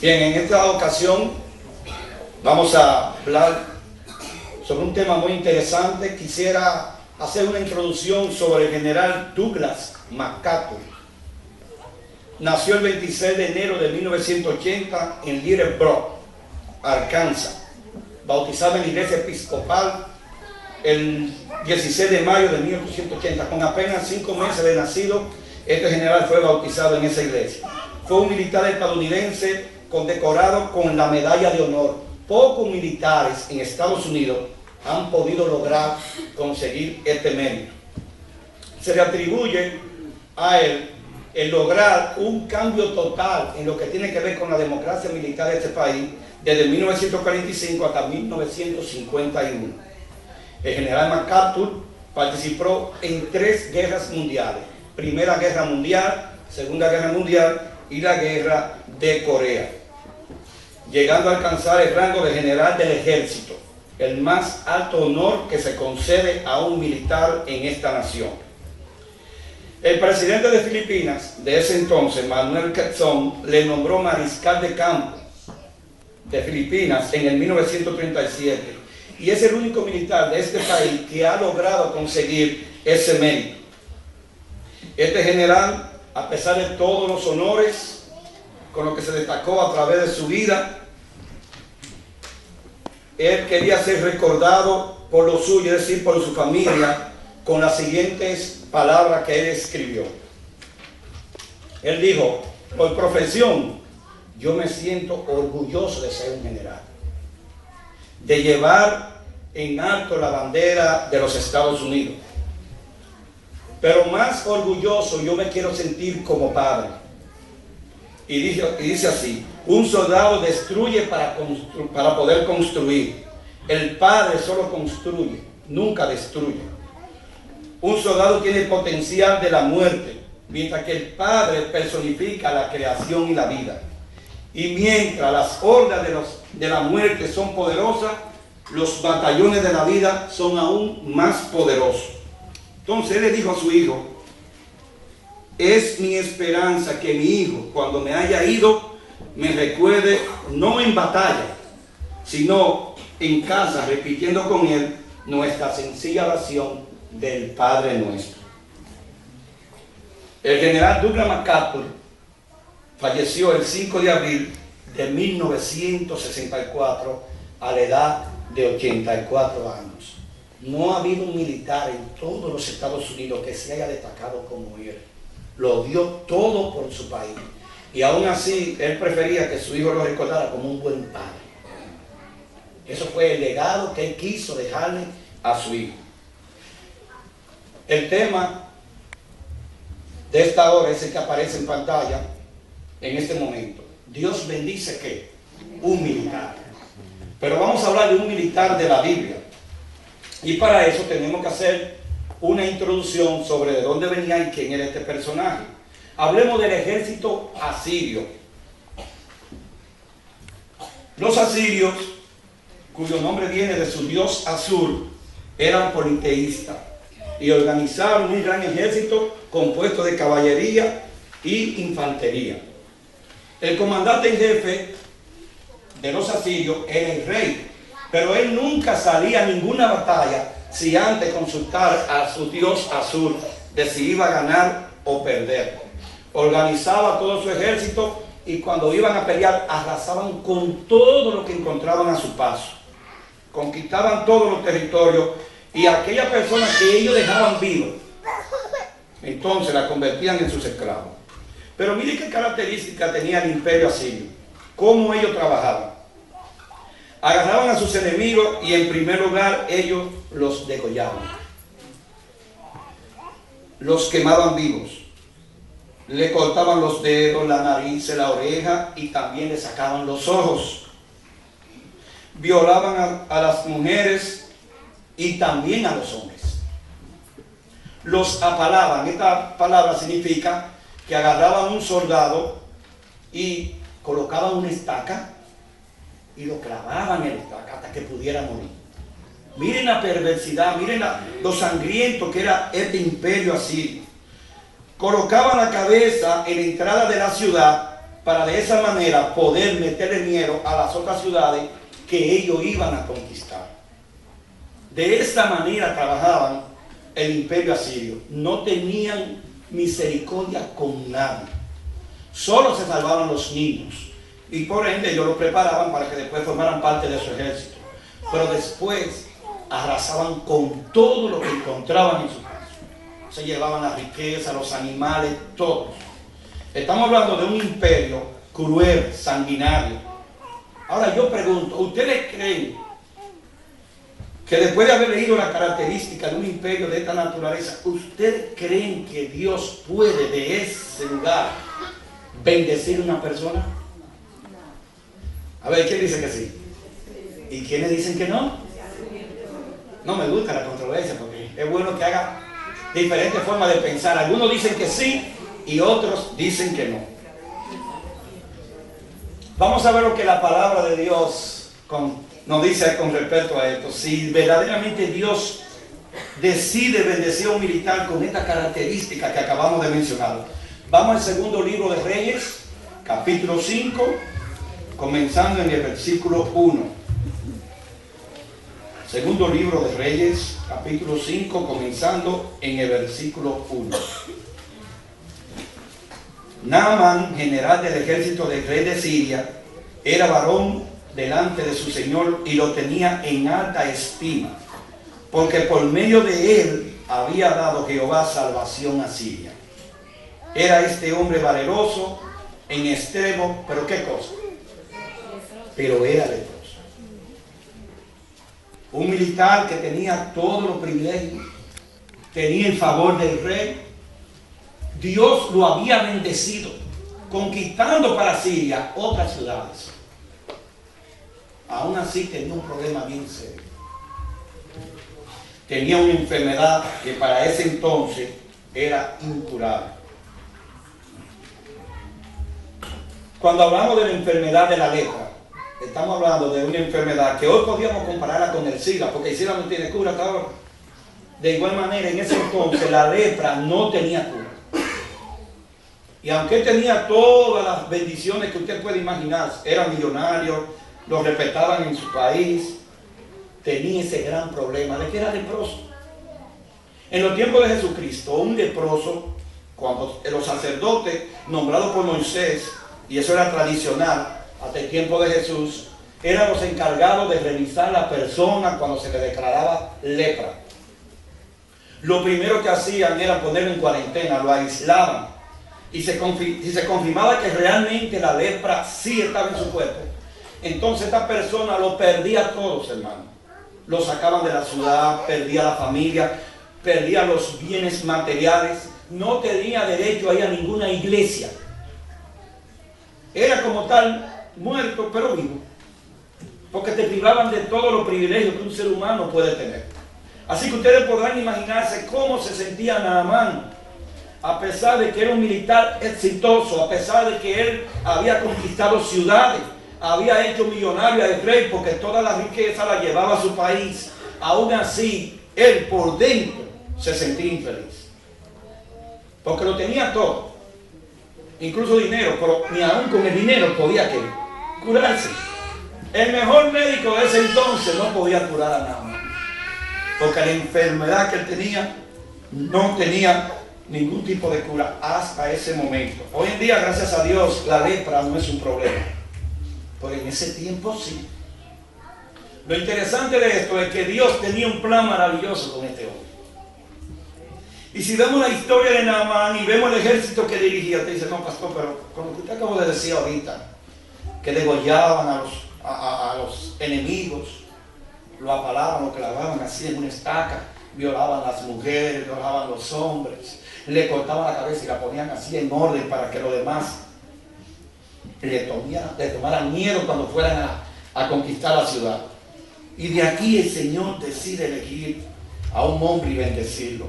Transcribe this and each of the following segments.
Bien, en esta ocasión vamos a hablar sobre un tema muy interesante. Quisiera hacer una introducción sobre el general Douglas MacArthur. Nació el 26 de enero de 1980 en Little Rock, Arkansas. Bautizado en la iglesia episcopal el 16 de mayo de 1880. Con apenas 5 meses de nacido, este general fue bautizado en esa iglesia. Fue un militar estadounidense condecorado con la medalla de honor. Pocos militares en Estados Unidos han podido lograr conseguir este mérito. Se le atribuye a él el lograr un cambio total en lo que tiene que ver con la democracia militar de este país desde 1945 hasta 1951. El general MacArthur participó en 3 guerras mundiales: Primera Guerra Mundial, Segunda Guerra Mundial y la Guerra de Corea, llegando a alcanzar el rango de general del ejército, el más alto honor que se concede a un militar en esta nación. El presidente de Filipinas de ese entonces, Manuel Quezon, le nombró mariscal de campo de Filipinas en el 1937, y es el único militar de este país que ha logrado conseguir ese mérito. Este general, a pesar de todos los honores con los que se destacó a través de su vida, él quería ser recordado por lo suyo, es decir, por su familia, con las siguientes palabras que él escribió. Él dijo: por profesión, yo me siento orgulloso de ser un general, de llevar en alto la bandera de los Estados Unidos. Pero más orgulloso yo me quiero sentir como padre. Y dice así: un soldado destruye para poder construir. El padre solo construye, nunca destruye. Un soldado tiene el potencial de la muerte, mientras que el padre personifica la creación y la vida. Y mientras las hordas de la muerte son poderosas, los batallones de la vida son aún más poderosos. Entonces él le dijo a su hijo: es mi esperanza que mi hijo, cuando me haya ido, me recuerde no en batalla, sino en casa, repitiendo con él nuestra sencilla oración del Padre Nuestro. El general Douglas MacArthur falleció el 5 de abril de 1964 a la edad de 84 años. No ha habido un militar en todos los Estados Unidos que se haya destacado como él. Lo dio todo por su país. Y aún así, él prefería que su hijo lo recordara como un buen padre. Eso fue el legado que él quiso dejarle a su hijo. El tema de esta hora es el que aparece en pantalla en este momento. Dios bendice ¿qué? Un militar. Pero vamos a hablar de un militar de la Biblia. Y para eso tenemos que hacer una introducción sobre de dónde venía y quién era este personaje. Hablemos del ejército asirio. Los asirios, cuyo nombre viene de su dios Asur, eran politeístas y organizaron un gran ejército compuesto de caballería y infantería. El comandante en jefe de los asirios era el rey, pero él nunca salía a ninguna batalla si antes consultar a su dios Asur de si iba a ganar o perder. Organizaba todo su ejército y cuando iban a pelear arrasaban con todo lo que encontraban a su paso. Conquistaban todos los territorios y aquellas personas que ellos dejaban vivos, entonces la convertían en sus esclavos. Pero mire qué características tenía el imperio asirio, cómo ellos trabajaban. Agarraban a sus enemigos y en primer lugar ellos los degollaban, los quemaban vivos, le cortaban los dedos, la nariz, la oreja y también le sacaban los ojos. Violaban a las mujeres y también a los hombres. Los apalaban. Esta palabra significa que agarraban un soldado y colocaban una estaca y lo clavaban en la estaca hasta que pudiera morir. Miren la perversidad, miren lo sangriento que era este imperio asirio. Colocaban la cabeza en la entrada de la ciudad para de esa manera poder meterle miedo a las otras ciudades que ellos iban a conquistar. De esta manera trabajaban el imperio asirio. No tenían misericordia con nadie. Solo se salvaban los niños. Y por ende ellos los preparaban para que después formaran parte de su ejército. Pero después arrasaban con todo lo que encontraban en su paso. Se llevaban la riqueza, los animales, todos. Estamos hablando de un imperio cruel, sanguinario. Ahora yo pregunto, ¿ustedes creen que después de haber leído la característica de un imperio de esta naturaleza, ustedes creen que Dios puede de ese lugar bendecir a una persona? A ver, ¿quién dice que sí? ¿Y quiénes dicen que no? No me gusta la controversia porque es bueno que haga diferentes formas de pensar. Algunos dicen que sí y otros dicen que no. Vamos a ver lo que la palabra de Dios nos dice con respecto a esto. Si verdaderamente Dios decide bendecir a un militar con esta característica que acabamos de mencionar. Vamos al segundo libro de Reyes, capítulo 5, comenzando en el versículo 1. Segundo libro de Reyes, capítulo 5, comenzando en el versículo 1. Naamán, general del ejército del rey de Siria, era varón delante de su señor y lo tenía en alta estima, porque por medio de él había dado Jehová salvación a Siria. Era este hombre valeroso en extremo, pero ¿qué cosa? Pero era leproso. Un militar que tenía todos los privilegios, tenía el favor del rey. Dios lo había bendecido, conquistando para Siria otras ciudades. Aún así tenía un problema bien serio. Tenía una enfermedad que para ese entonces era incurable. Cuando hablamos de la enfermedad de la lepra, estamos hablando de una enfermedad que hoy podríamos compararla con el SIDA, porque el SIDA no tiene cura hasta ahora. De igual manera, en ese entonces la lepra no tenía cura. Y aunque él tenía todas las bendiciones que usted puede imaginar, era millonario, lo respetaban en su país, tenía ese gran problema de que era leproso. En los tiempos de Jesucristo, un leproso, cuando los sacerdotes nombrados por Moisés, y eso era tradicional hasta el tiempo de Jesús, eran los encargados de revisar a la persona cuando se le declaraba lepra. Lo primero que hacían era ponerlo en cuarentena, lo aislaban. Y si se confirmaba que realmente la lepra sí estaba en su cuerpo, entonces esta persona lo perdía a todos, hermano. Lo sacaban de la ciudad, perdía la familia, perdía los bienes materiales, no tenía derecho a ir a ninguna iglesia. Era como tal muerto, pero vivo. Porque te privaban de todos los privilegios que un ser humano puede tener. Así que ustedes podrán imaginarse cómo se sentía Naamán, a pesar de que era un militar exitoso, a pesar de que él había conquistado ciudades, había hecho millonario al rey, porque toda la riqueza la llevaba a su país. Aún así, él por dentro se sentía infeliz. Porque lo tenía todo, incluso dinero, pero ni aún con el dinero podía curarse. El mejor médico de ese entonces no podía curar a Naamán, porque la enfermedad que él tenía no tenía ningún tipo de cura hasta ese momento. Hoy en día, gracias a Dios, la lepra no es un problema, pero en ese tiempo sí. Lo interesante de esto es que Dios tenía un plan maravilloso con este hombre. Y si vemos la historia de Naamán y vemos el ejército que dirigía, te dice, no, pastor, pero con lo que usted acabó de decir ahorita, que degollaban a los enemigos, lo apalaban, lo clavaban así en una estaca, violaban a las mujeres, violaban a los hombres, le cortaban la cabeza y la ponían así en orden para que los demás le tomaran miedo cuando fueran a conquistar la ciudad. Y de aquí el Señor decide elegir a un hombre y bendecirlo.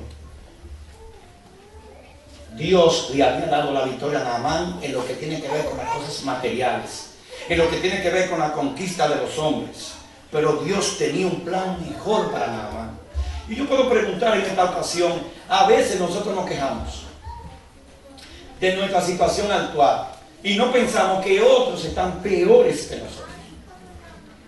Dios le había dado la victoria a Naamán en lo que tiene que ver con las cosas materiales, en lo que tiene que ver con la conquista de los hombres. Pero Dios tenía un plan mejor para Naamán. Y yo puedo preguntar en esta ocasión, a veces nosotros nos quejamos de nuestra situación actual. y no pensamos que otros están peores que nosotros.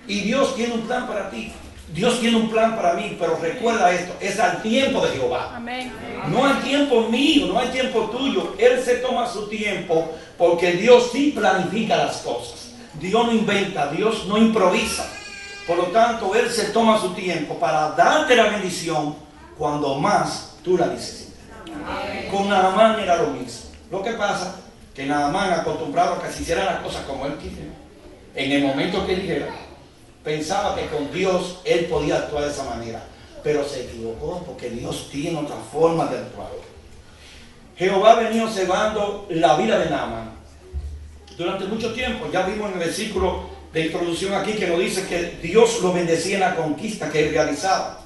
Y Dios tiene un plan para ti. Dios tiene un plan para mí, pero recuerda esto, es al tiempo de Jehová. Amén. No hay tiempo mío, no hay tiempo tuyo. Él se toma su tiempo porque Dios sí planifica las cosas. Dios no inventa, Dios no improvisa. Por lo tanto, Él se toma su tiempo para darte la bendición cuando más tú la necesitas. Con Naamán era lo mismo. Lo que pasa que Naamán, acostumbrado a que se hicieran las cosas como él quisiera, en el momento que dijera, pensaba que con Dios él podía actuar de esa manera, pero se equivocó porque Dios tiene otra forma de actuar. Jehová venía observando la vida de Naamán durante mucho tiempo. Ya vimos en el versículo de introducción aquí que nos dice que Dios lo bendecía en la conquista que él realizaba,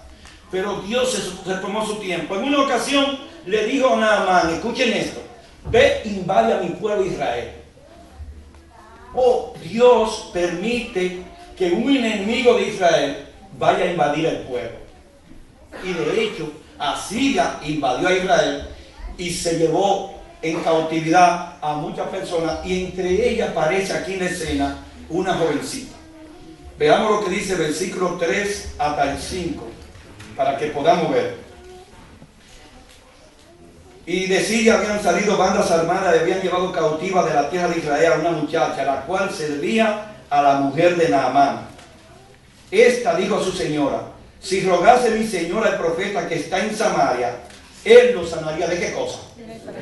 pero Dios se tomó su tiempo. En una ocasión le dijo a Naamán, escuchen esto: ve, invade a mi pueblo Israel. Oh, Dios permite que un enemigo de Israel vaya a invadir el pueblo. Y de hecho, Asiria invadió a Israel y se llevó en cautividad a muchas personas, y entre ellas aparece aquí en la escena una jovencita. Veamos lo que dice el versículo 3 hasta el 5, para que podamos ver. Y de Siria habían salido bandas armadas y habían llevado cautiva de la tierra de Israel a una muchacha, la cual servía a la mujer de Naamán. Esta dijo a su señora: si rogase mi señora el profeta que está en Samaria, él lo sanaría. ¿De qué cosa?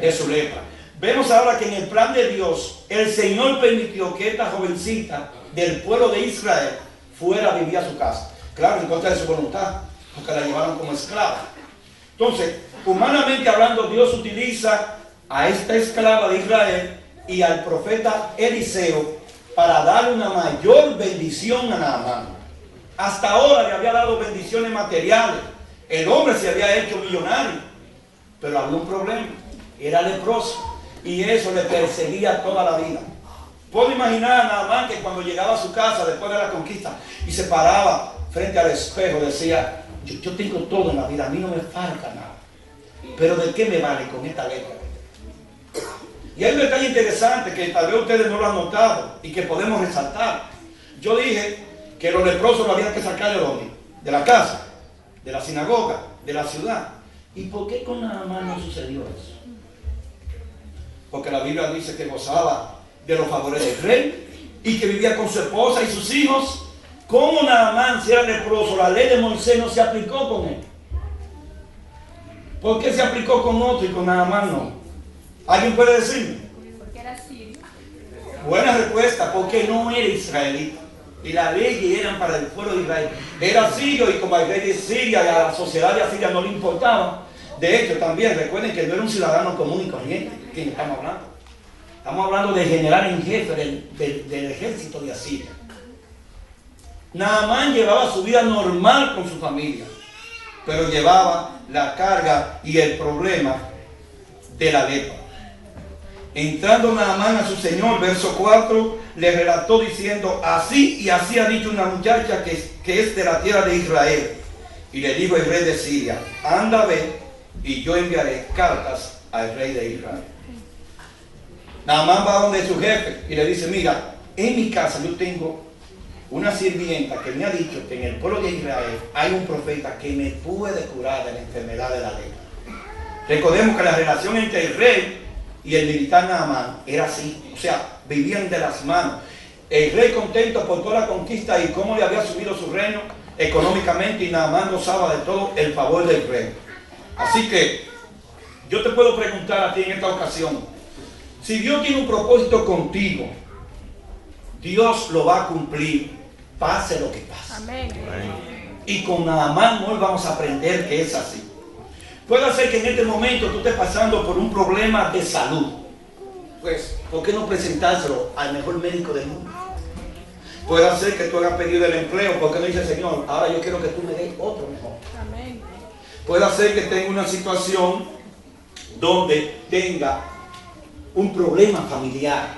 De su lepra. Vemos ahora que en el plan de Dios, el Señor permitió que esta jovencita del pueblo de Israel fuera a vivir a su casa. Claro, en contra de su voluntad, porque la llevaron como esclava. Entonces, humanamente hablando, Dios utiliza a esta esclava de Israel y al profeta Eliseo para dar una mayor bendición a Naamán. Hasta ahora le había dado bendiciones materiales. El hombre se había hecho millonario, pero había un problema: era leproso, y eso le perseguía toda la vida. Puedo imaginar a Naamán que cuando llegaba a su casa después de la conquista y se paraba frente al espejo, decía: yo tengo todo en la vida, a mí no me falta nada, pero ¿de qué me vale con esta lepra? Y hay un detalle interesante que tal vez ustedes no lo han notado y que podemos resaltar. Yo dije que los leprosos lo habían que sacar de dónde, de la casa, de la sinagoga, de la ciudad. ¿Y por qué con Naamán no sucedió eso? Porque la Biblia dice que gozaba de los favores del rey y que vivía con su esposa y sus hijos. ¿Cómo Naamán, si era leproso, la ley de Moisés no se aplicó con él? ¿Por qué se aplicó con otro y con Naamán no? ¿Alguien puede decirme? Porque era sirio. Buena respuesta: porque no era israelita. Y las leyes eran para el pueblo de Israel. Era sirio, y como al rey de Siria y a la sociedad de Asiria no le importaba. De hecho, también recuerden que no era un ciudadano común y corriente. ¿De quién estamos hablando? Estamos hablando del general en jefe del ejército de Asiria. Naamán llevaba su vida normal con su familia, pero llevaba la carga y el problema de la lepra. Entrando Naamán a su señor, verso 4, le relató diciendo: así y así ha dicho una muchacha que es de la tierra de Israel. Y le dijo el rey de Siria: anda, ve, y yo enviaré cartas al rey de Israel. Naamán va donde su jefe y le dice: mira, en mi casa yo tengo una sirvienta que me ha dicho que en el pueblo de Israel hay un profeta que me puede curar de la enfermedad de la lepra. Recordemos que la relación entre el rey y el militar Naamán era así, o sea, vivían de las manos. El rey contento por toda la conquista y cómo le había subido su reino económicamente, y Naamán gozaba de todo el favor del rey. Así que yo te puedo preguntar a ti en esta ocasión: si Dios tiene un propósito contigo, Dios lo va a cumplir, pase lo que pase. Amén. Y con Naamán hoy vamos a aprender que es así. Puede ser que en este momento tú estés pasando por un problema de salud. Pues, ¿por qué no presentárselo al mejor médico del mundo? Puede ser que tú hayas pedido el empleo. ¿Por qué no dices: Señor, ahora yo quiero que tú me des otro mejor? Amén. Puede ser que tenga una situación donde tenga un problema familiar.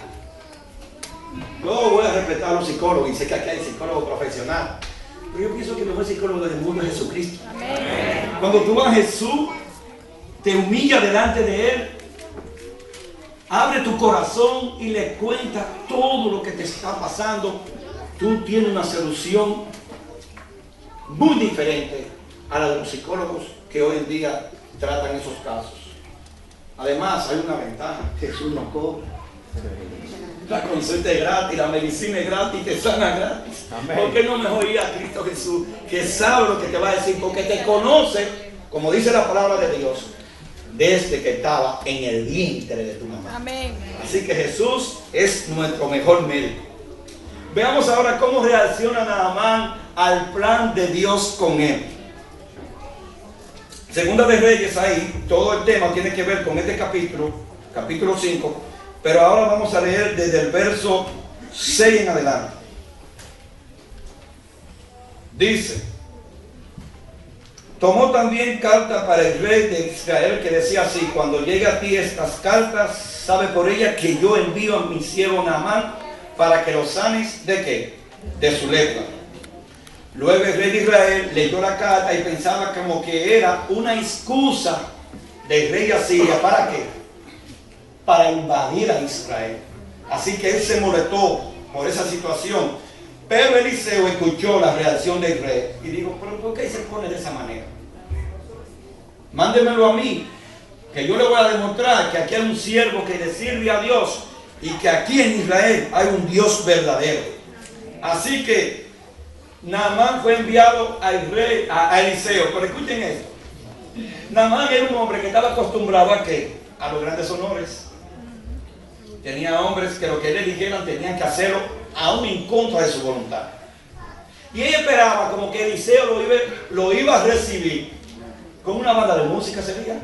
Yo voy a respetar a los psicólogos y sé que aquí hay psicólogos profesionales, pero yo pienso que el mejor psicólogo del mundo es Jesucristo. Amén. Cuando tú vas a Jesús, te humillas delante de Él, Abre tu corazón y le cuenta todo lo que te está pasando. Tú tienes una solución muy diferente a la de los psicólogos que hoy en día tratan esos casos. Además, hay una ventaja: Jesús no cobra. La consulta es gratis, la medicina es gratis, te sana gratis. Amén. ¿Por qué no mejor ir a Cristo Jesús, que sabe lo que te va a decir? Porque te conoce, como dice la palabra de Dios, desde que estaba en el vientre de tu mamá. Amén. Así que Jesús es nuestro mejor médico. Veamos ahora cómo reacciona Naamán al plan de Dios con él. Segunda de Reyes, ahí todo el tema tiene que ver con este capítulo 5, pero ahora vamos a leer desde el verso 6 en adelante. Dice: tomó también carta para el rey de Israel, que decía así: cuando llegue a ti estas cartas, sabe por ella que yo envío a mi siervo Naamán para que lo sanes ¿de qué? De su lepra. Luego el rey de Israel leyó la carta y pensaba como que era una excusa del rey de Asiria. ¿Para qué? Para invadir a Israel. Así que él se molestó por esa situación. Pero Eliseo escuchó la reacción del rey y dijo: ¿pero por qué se pone de esa manera? Mándemelo a mí, que yo le voy a demostrar que aquí hay un siervo que le sirve a Dios y que aquí en Israel hay un Dios verdadero. Así que Naamán fue enviado al rey, a Eliseo. Pero escuchen esto: Naamán era un hombre que estaba acostumbrado ¿a qué? A los grandes honores. Tenía hombres que lo que le dijeran tenían que hacerlo aún en contra de su voluntad. Y ella esperaba como que Eliseo lo iba a recibir con una banda de música. Sería: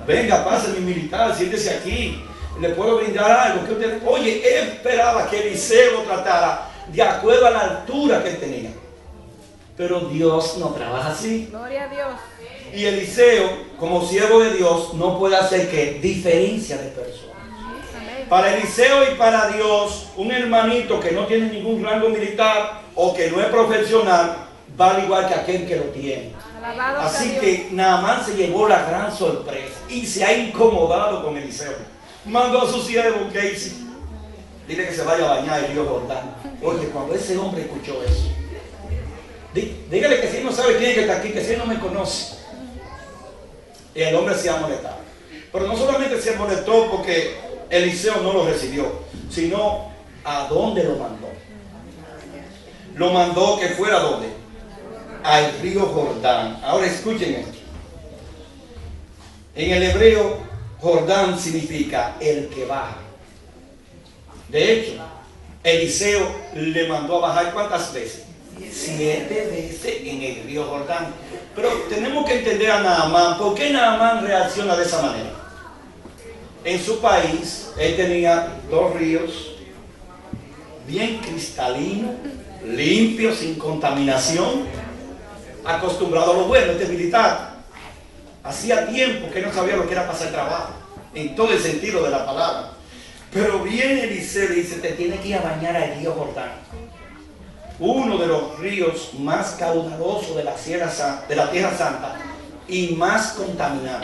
venga, pase mi militar, siéntese aquí, le puedo brindar algo que usted... Oye, él esperaba que Eliseo lo tratara de acuerdo a la altura que él tenía. Pero Dios no trabaja así. Gloria a Dios. Y Eliseo, como siervo de Dios, no puede hacer que diferencia de personas. Para Eliseo y para Dios, un hermanito que no tiene ningún rango militar o que no es profesional, vale igual que aquel que lo tiene. Alabado Así sea que Naamán se llevó la gran sorpresa y se ha incomodado con Eliseo. Mandó a su siervo Casey: dile que se vaya a bañar el río Jordán. Oye, cuando ese hombre escuchó eso, dígale que si él no sabe quién es que está aquí, que si él no me conoce. Y el hombre se ha molestado. Pero no solamente se molestó porque Eliseo no lo recibió, sino ¿a dónde lo mandó? Lo mandó que fuera ¿a dónde? Al río Jordán. Ahora escuchen esto. En el hebreo, Jordán significa el que baja. De hecho, Eliseo le mandó a bajar ¿cuántas veces? 7 veces en el río Jordán. Pero tenemos que entender a Naamán. ¿Por qué Naamán reacciona de esa manera? En su país, él tenía 2 ríos bien cristalinos, limpios, sin contaminación, acostumbrado a lo bueno. Este militar hacía tiempo que no sabía lo que era pasar trabajo, en todo el sentido de la palabra. Pero viene Eliseo y dice: te tienes que ir a bañar al río Jordán, uno de los ríos más caudalosos de la Tierra Santa y más contaminado.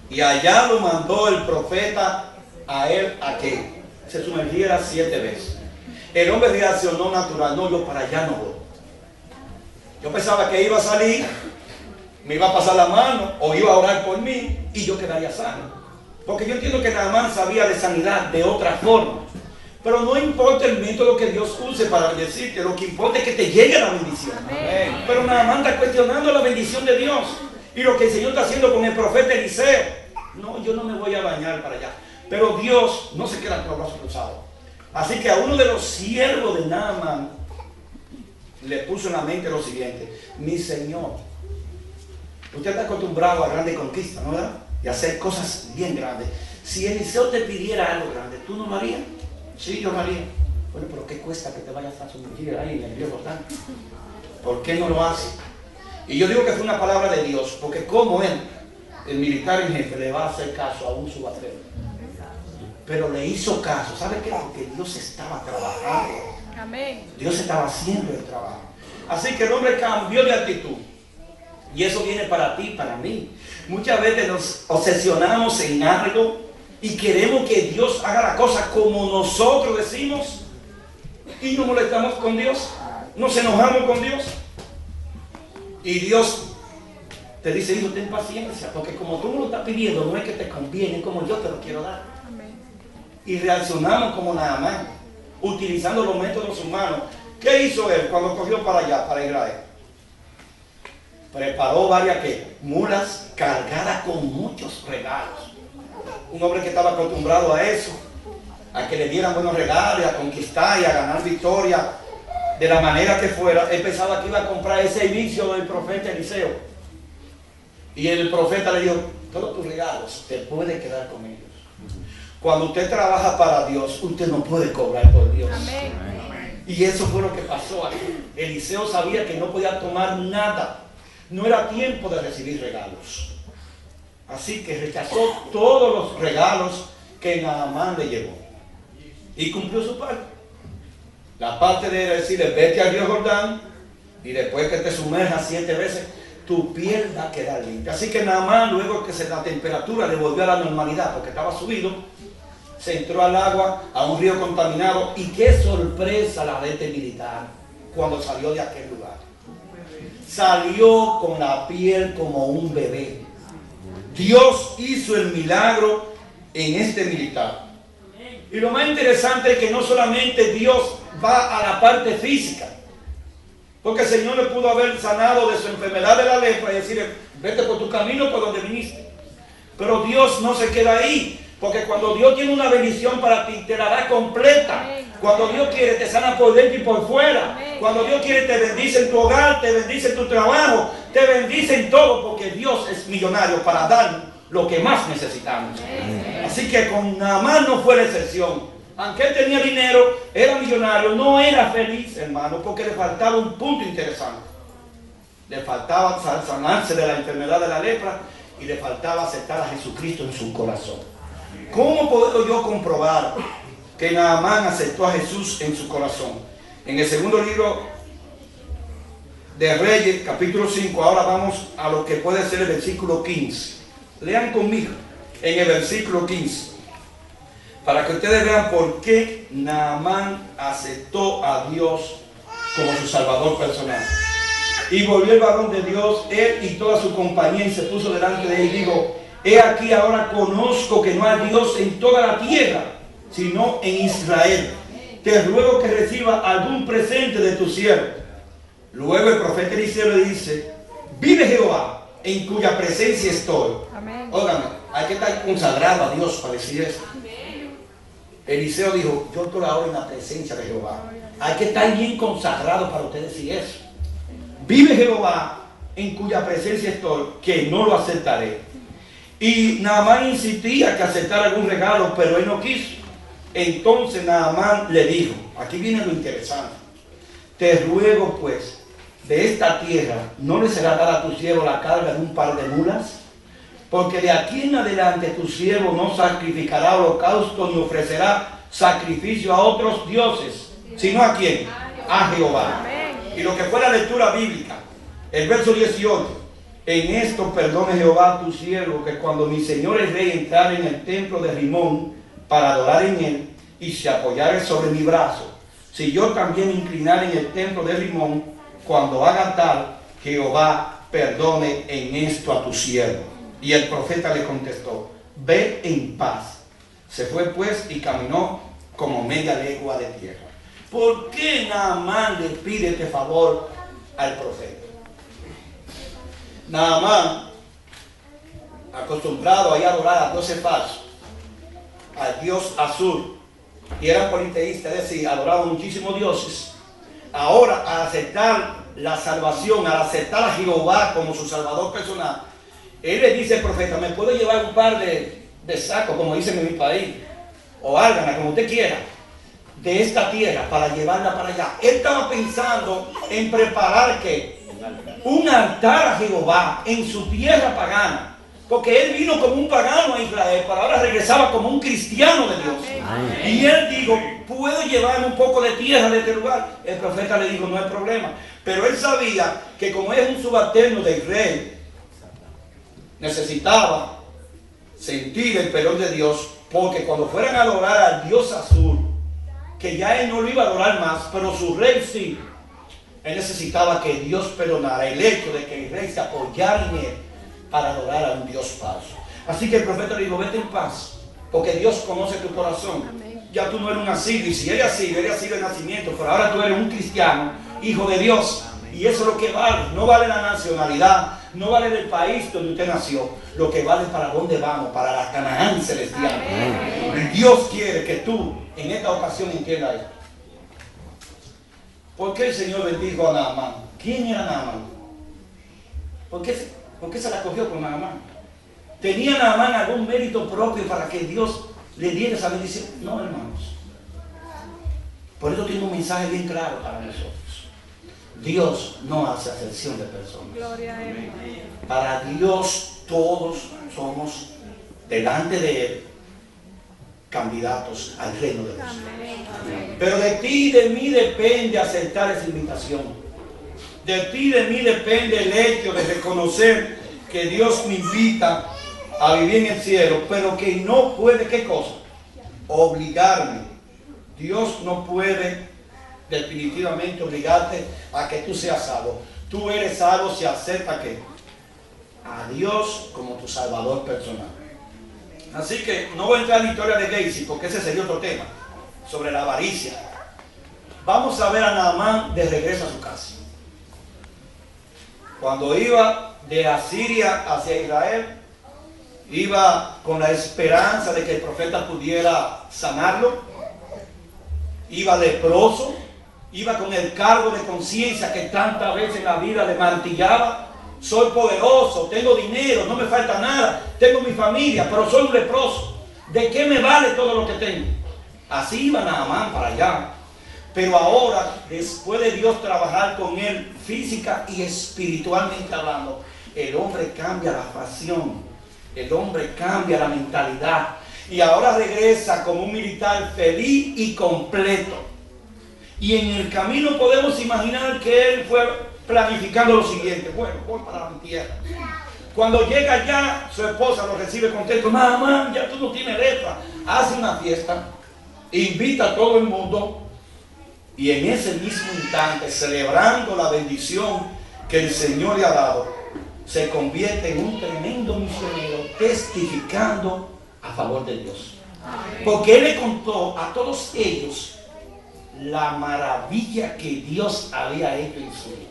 Y allá lo mandó el profeta a él a que se sumergiera 7 veces. El hombre reaccionó natural: no, yo para allá no voy. Yo pensaba que iba a salir, me iba a pasar la mano o iba a orar por mí y yo quedaría sano. Porque yo entiendo que Naamán sabía de sanidad de otra forma. Pero no importa el método que Dios use para decirte, lo que importa es que te llegue la bendición. Amén. Pero Naamán está cuestionando la bendición de Dios. Y lo que el Señor está haciendo con el profeta Eliseo: no, yo no me voy a bañar para allá. Pero Dios no se queda con los brazos cruzados. Así que a uno de los siervos de Naamán le puso en la mente lo siguiente: mi Señor, usted está acostumbrado a grandes conquistas, ¿no verdad? Y a hacer cosas bien grandes. Si Eliseo te pidiera algo grande, ¿tú no lo harías? Sí, yo lo haría. Bueno, pero ¿qué cuesta que te vayas a sumergir ahí en el río Jordán? ¿Por qué no lo hace? Y yo digo que fue una palabra de Dios, porque como él, el militar en jefe, le va a hacer caso a un subalterno. Pero le hizo caso. ¿Sabe qué? Porque Dios estaba trabajando. Amén. Dios estaba haciendo el trabajo. Así que el hombre cambió de actitud. Y eso viene para ti, para mí. Muchas veces nos obsesionamos en algo y queremos que Dios haga la cosa como nosotros decimos y nos molestamos con Dios, nos enojamos con Dios. Y Dios te dice, hijo, ten paciencia, porque como tú me lo estás pidiendo, no es que te conviene, es como yo te lo quiero dar. Amén. Y reaccionamos como Naamán, utilizando los métodos humanos. ¿Qué hizo él cuando cogió para allá, para Israel? Preparó varias mulas cargadas con muchos regalos. Un hombre que estaba acostumbrado a eso, a que le dieran buenos regalos, a conquistar y a ganar victoria de la manera que fuera. Él pensaba que iba a comprar el servicio del profeta Eliseo. Y el profeta le dijo, todos tus regalos te puedes quedar con ellos. Cuando usted trabaja para Dios, usted no puede cobrar por Dios. Amén. Y eso fue lo que pasó aquí. Eliseo sabía que no podía tomar nada. No era tiempo de recibir regalos. Así que rechazó todos los regalos que Naamán le llevó. Y cumplió su parte. La parte de decirle, vete al río Jordán, y después que te sumerjas 7 veces, tu piel va a quedar limpia. Así que Naamán, luego que la temperatura le volvió a la normalidad, porque estaba subido, se entró al agua, a un río contaminado, y qué sorpresa la de este militar cuando salió de aquel lugar. Salió con la piel como un bebé. Dios hizo el milagro en este militar. Y lo más interesante es que no solamente Dios va a la parte física, porque el Señor le pudo haber sanado de su enfermedad de la lepra y decirle, vete por tu camino por donde viniste. Pero Dios no se queda ahí, porque cuando Dios tiene una bendición para ti, te la da completa. Cuando Dios quiere, te sana por dentro y por fuera. Cuando Dios quiere, te bendice en tu hogar, te bendice en tu trabajo, te bendice en todo, porque Dios es millonario para dar lo que más necesitamos. Así que con Naamán no fue la excepción. Aunque él tenía dinero, era millonario, no era feliz, hermano, porque le faltaba un punto interesante. Le faltaba sanarse de la enfermedad de la lepra y le faltaba aceptar a Jesucristo en su corazón. ¿Cómo puedo yo comprobar que Naamán aceptó a Jesús en su corazón? En el segundo libro de Reyes, capítulo 5, ahora vamos a lo que puede ser el versículo 15. Lean conmigo en el versículo 15, para que ustedes vean por qué Naamán aceptó a Dios como su salvador personal. Y volvió el varón de Dios, él y toda su compañía, y se puso delante de él y dijo, he aquí ahora conozco que no hay Dios en toda la tierra, sino en Israel. Te ruego que reciba algún presente de tu siervo. Luego el profeta Eliseo le dice, vive Jehová, en cuya presencia estoy. Amén. Óigame, hay que estar consagrado a Dios para decir eso. Eliseo dijo, yo estoy ahora en la presencia de Jehová. Hay que estar bien consagrado para usted decir eso. Vive Jehová, en cuya presencia estoy, que no lo aceptaré. Y Naamán insistía que aceptara algún regalo, pero él no quiso. Entonces Naamán le dijo, aquí viene lo interesante, te ruego pues, de esta tierra no le será dada a tu siervo la carga de un par de mulas, porque de aquí en adelante tu siervo no sacrificará holocausto ni ofrecerá sacrificio a otros dioses, sino ¿a quién? A Jehová. Y lo que fue la lectura bíblica, el verso 18, en esto perdone Jehová a tu siervo, que cuando mi señor el rey entrara en el templo de Rimón para adorar en él y se apoyara sobre mi brazo, si yo también inclinara en el templo de Rimón, cuando haga tal, Jehová perdone en esto a tu siervo. Y el profeta le contestó, ve en paz. Se fue pues y caminó como media legua de tierra. ¿Por qué Naamán le pide este favor al profeta? Naamán, acostumbrado a ir a adorar a dioses falsos, al dios Azur, y era politeísta, es decir, adoraba muchísimos dioses. Ahora, al aceptar la salvación, al aceptar a Jehová como su salvador personal, él le dice al profeta, ¿me puede llevar un par de sacos, como dicen en mi país, o álgana, como usted quiera, de esta tierra para llevarla para allá? Él estaba pensando en preparar ¿qué? Un altar a Jehová en su tierra pagana, Porque él vino como un pagano a Israel, pero ahora regresaba como un cristiano de Dios. Y él dijo, ¿puedo llevarme un poco de tierra de este lugar? El profeta le dijo, no hay problema. Pero él sabía que como es un subalterno de Israel, necesitaba sentir el perdón de Dios, porque cuando fueran a adorar al Dios azul, que ya él no lo iba a adorar más, pero su rey sí, él necesitaba que Dios perdonara el hecho de que el rey se apoyara en él para adorar a un Dios falso. Así que el profeta le dijo, vete en paz, porque Dios conoce tu corazón. Amén. Ya tú no eres un asirio, y si eres asirio de nacimiento, pero ahora tú eres un cristiano, hijo de Dios. Amén. Y eso es lo que vale. No vale la nacionalidad, no vale el país donde usted nació. Lo que vale es para dónde vamos, para la Canaán celestial. Amén. Y Dios quiere que tú en esta ocasión entiendas esto. ¿Por qué el Señor bendijo a Naamán? ¿Quién era Naamán? ¿Por qué se la cogió con Naamán? ¿Tenía Naamán algún mérito propio para que Dios le diera esa bendición? No, hermanos. Por eso tiene un mensaje bien claro para nosotros. Dios no hace acepción de personas. Gloria a Él. Para Dios todos somos delante de Él candidatos al reino de Dios. Pero de ti y de mí depende aceptar esa invitación. De ti y de mí depende el hecho de reconocer que Dios me invita a vivir en el cielo, pero que no puede, ¿qué cosa? Obligarme. Dios no puede definitivamente obligarte a que tú seas salvo. Tú eres salvo si aceptas que a Dios como tu salvador personal. Así que no voy a entrar en la historia de Gacy, porque ese sería otro tema, sobre la avaricia. Vamos a ver a Naamán de regreso a su casa. Cuando iba de Asiria hacia Israel, iba con la esperanza de que el profeta pudiera sanarlo. Iba leproso, iba con el cargo de conciencia que tantas veces en la vida le martillaba. Soy poderoso, tengo dinero, no me falta nada, tengo mi familia, pero soy un leproso. ¿De qué me vale todo lo que tengo? Así iba Naamán para allá. Pero ahora, después de Dios trabajar con él física y espiritualmente hablando, el hombre cambia la pasión, el hombre cambia la mentalidad. Y ahora regresa como un militar feliz y completo. Y en el camino podemos imaginar que él fue planificando lo siguiente. Bueno, voy para mi tierra. Cuando llega allá, su esposa lo recibe contento. Mamá, ya tú no tienes letra. Hace una fiesta, invita a todo el mundo. Y en ese mismo instante, celebrando la bendición que el Señor le ha dado, se convierte en un tremendo misionero testificando a favor de Dios. Porque él le contó a todos ellos la maravilla que Dios había hecho en su vida.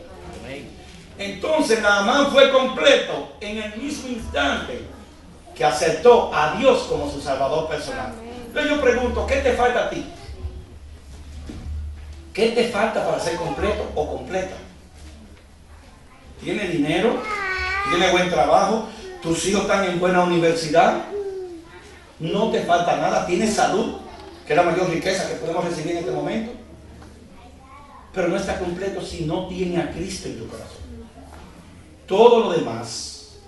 Entonces Naamán fue completo en el mismo instante que aceptó a Dios como su salvador personal. Entonces yo pregunto, ¿qué te falta a ti? ¿Qué te falta para ser completo o completa? ¿Tienes dinero? ¿Tienes buen trabajo? ¿Tus hijos están en buena universidad? ¿No te falta nada? ¿Tienes salud? Que es la mayor riqueza que podemos recibir en este momento. Pero no está completo si no tiene a Cristo en tu corazón. Todo lo demás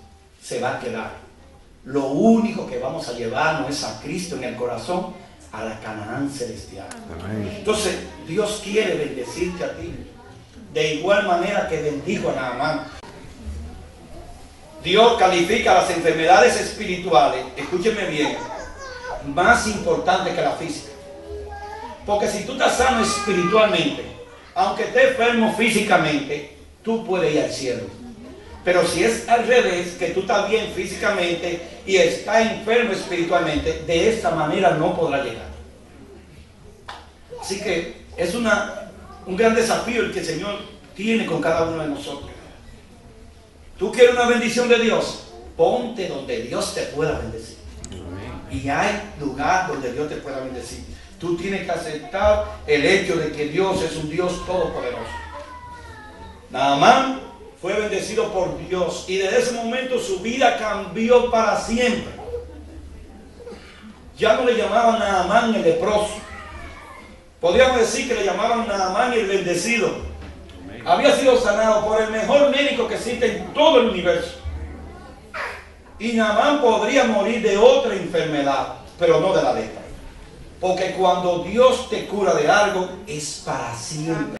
se va a quedar. Lo único que vamos a llevarnos es a Cristo en el corazón, a la Canaán celestial. Amén. Entonces, Dios quiere bendecirte a ti de igual manera que bendijo a Naamán. Dios califica las enfermedades espirituales, escúcheme bien, más importantes que la física. Porque si tú estás sano espiritualmente, aunque estés enfermo físicamente, tú puedes ir al cielo. Pero si es al revés, que tú estás bien físicamente y estás enfermo espiritualmente, de esta manera no podrás llegar. Así que es un gran desafío el que el Señor tiene con cada uno de nosotros. ¿Tú quieres una bendición de Dios? Ponte donde Dios te pueda bendecir. Y hay lugar donde Dios te pueda bendecir. Tú tienes que aceptar el hecho de que Dios es un Dios todopoderoso. Naamán fue bendecido por Dios y desde ese momento su vida cambió para siempre. Ya no le llamaban Naamán el leproso. Podríamos decir que le llamaban Naamán el bendecido. Había sido sanado por el mejor médico que existe en todo el universo. Y Naamán podría morir de otra enfermedad, pero no de la lepra. Porque cuando Dios te cura de algo, es para siempre.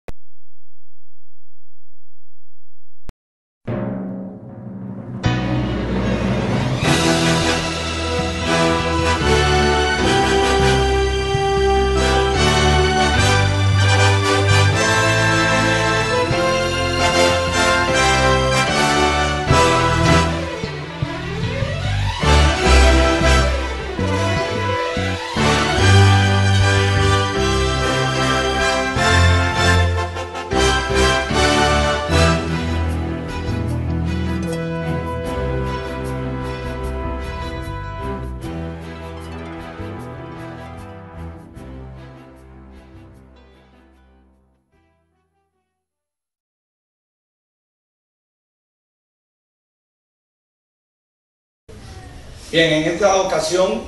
Bien, en esta ocasión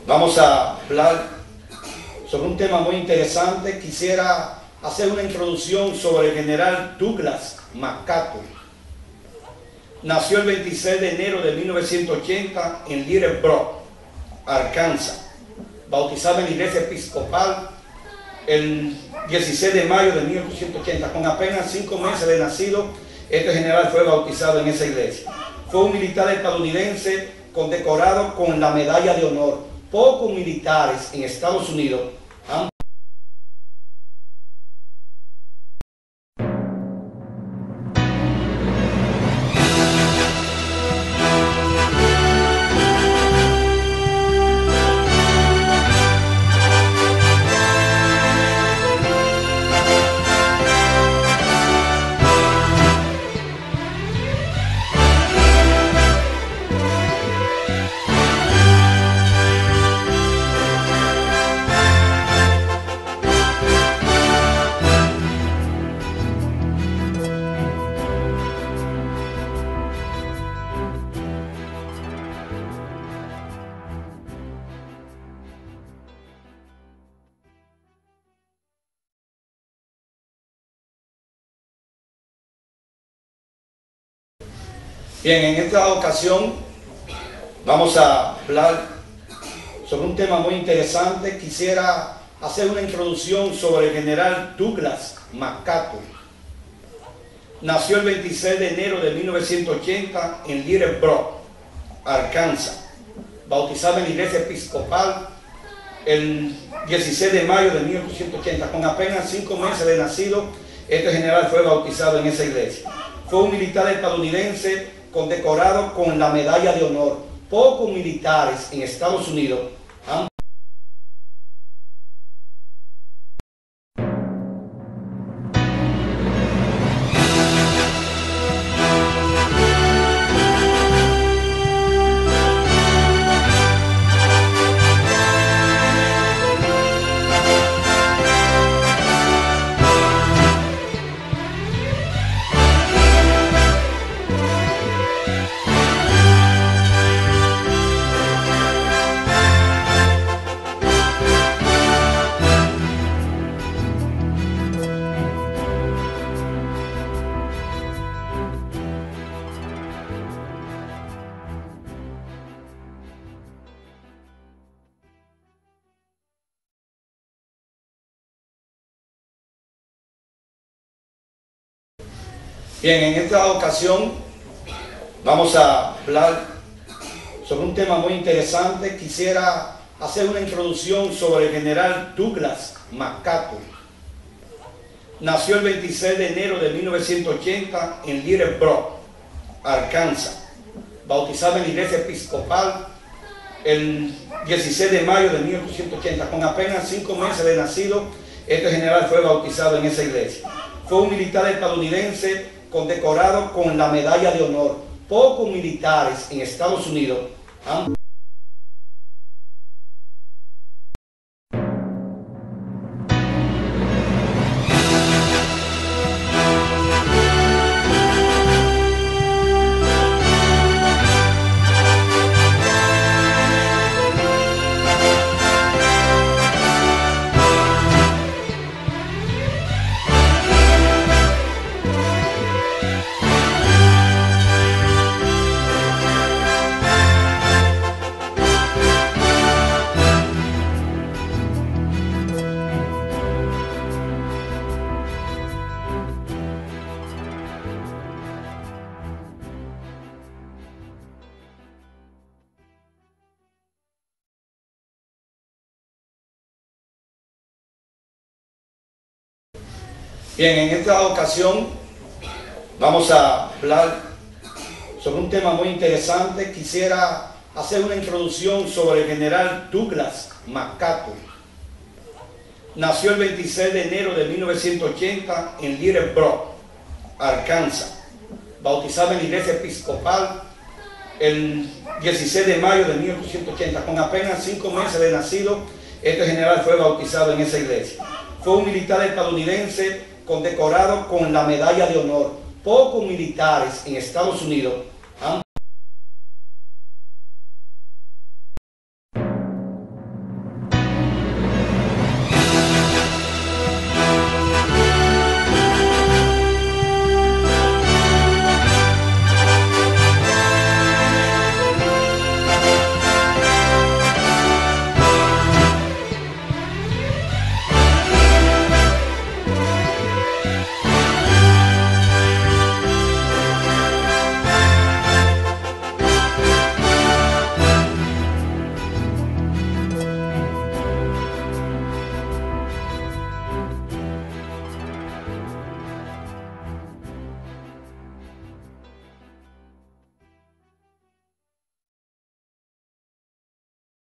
vamos a hablar sobre un tema muy interesante. Quisiera hacer una introducción sobre el general Douglas MacArthur. Nació el 26 de enero de 1980 en Little Rock, Arkansas. Bautizado en la iglesia episcopal el 16 de mayo de 1880. Con apenas 5 meses de nacido, este general fue bautizado en esa iglesia. Fue un militar estadounidense condecorado con la medalla de honor. Pocos militares en Estados Unidos han Bien, en esta ocasión vamos a hablar sobre un tema muy interesante. Quisiera hacer una introducción sobre el general Douglas MacArthur. Nació el 26 de enero de 1980 en Little Rock, Arkansas. Bautizado en la iglesia episcopal el 16 de mayo de 1880. Con apenas 5 meses de nacido, este general fue bautizado en esa iglesia. Fue un militar estadounidense condecorado con la medalla de honor. Pocos militares en Estados Unidos han Bien, en esta ocasión vamos a hablar sobre un tema muy interesante. Quisiera hacer una introducción sobre el general Douglas MacArthur. Nació el 26 de enero de 1980 en Little Rock, Arkansas. Bautizado en la iglesia episcopal el 16 de mayo de 1880. Con apenas 5 meses de nacido, este general fue bautizado en esa iglesia. Fue un militar estadounidense condecorado con la medalla de honor. Pocos militares en Estados Unidos han Bien, en esta ocasión vamos a hablar sobre un tema muy interesante. Quisiera hacer una introducción sobre el general Douglas MacArthur. Nació el 26 de enero de 1980 en Little Rock, Arkansas. Bautizado en la iglesia episcopal el 16 de mayo de 1880. Con apenas 5 meses de nacido, este general fue bautizado en esa iglesia. Fue un militar estadounidense condecorado con la medalla de honor. Pocos militares en Estados Unidos